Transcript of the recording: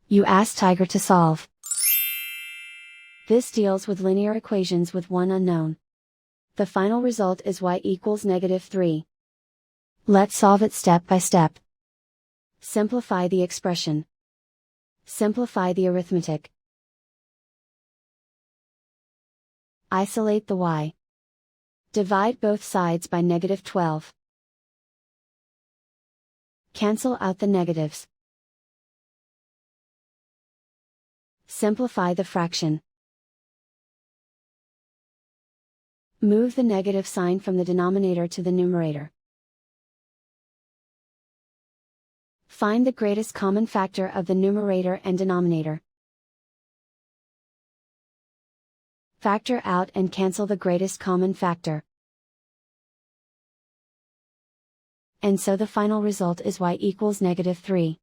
You ask Tiger to solve. This deals with linear equations with one unknown. The final result is y equals -3. Let's solve it step by step. Simplify the expression. Simplify the arithmetic. Isolate the y. Divide both sides by -12. Cancel out the negatives. Simplify the fraction. Move the negative sign from the denominator to the numerator. Find the greatest common factor of the numerator and denominator. Factor out and cancel the greatest common factor. And so the final result is y equals -3.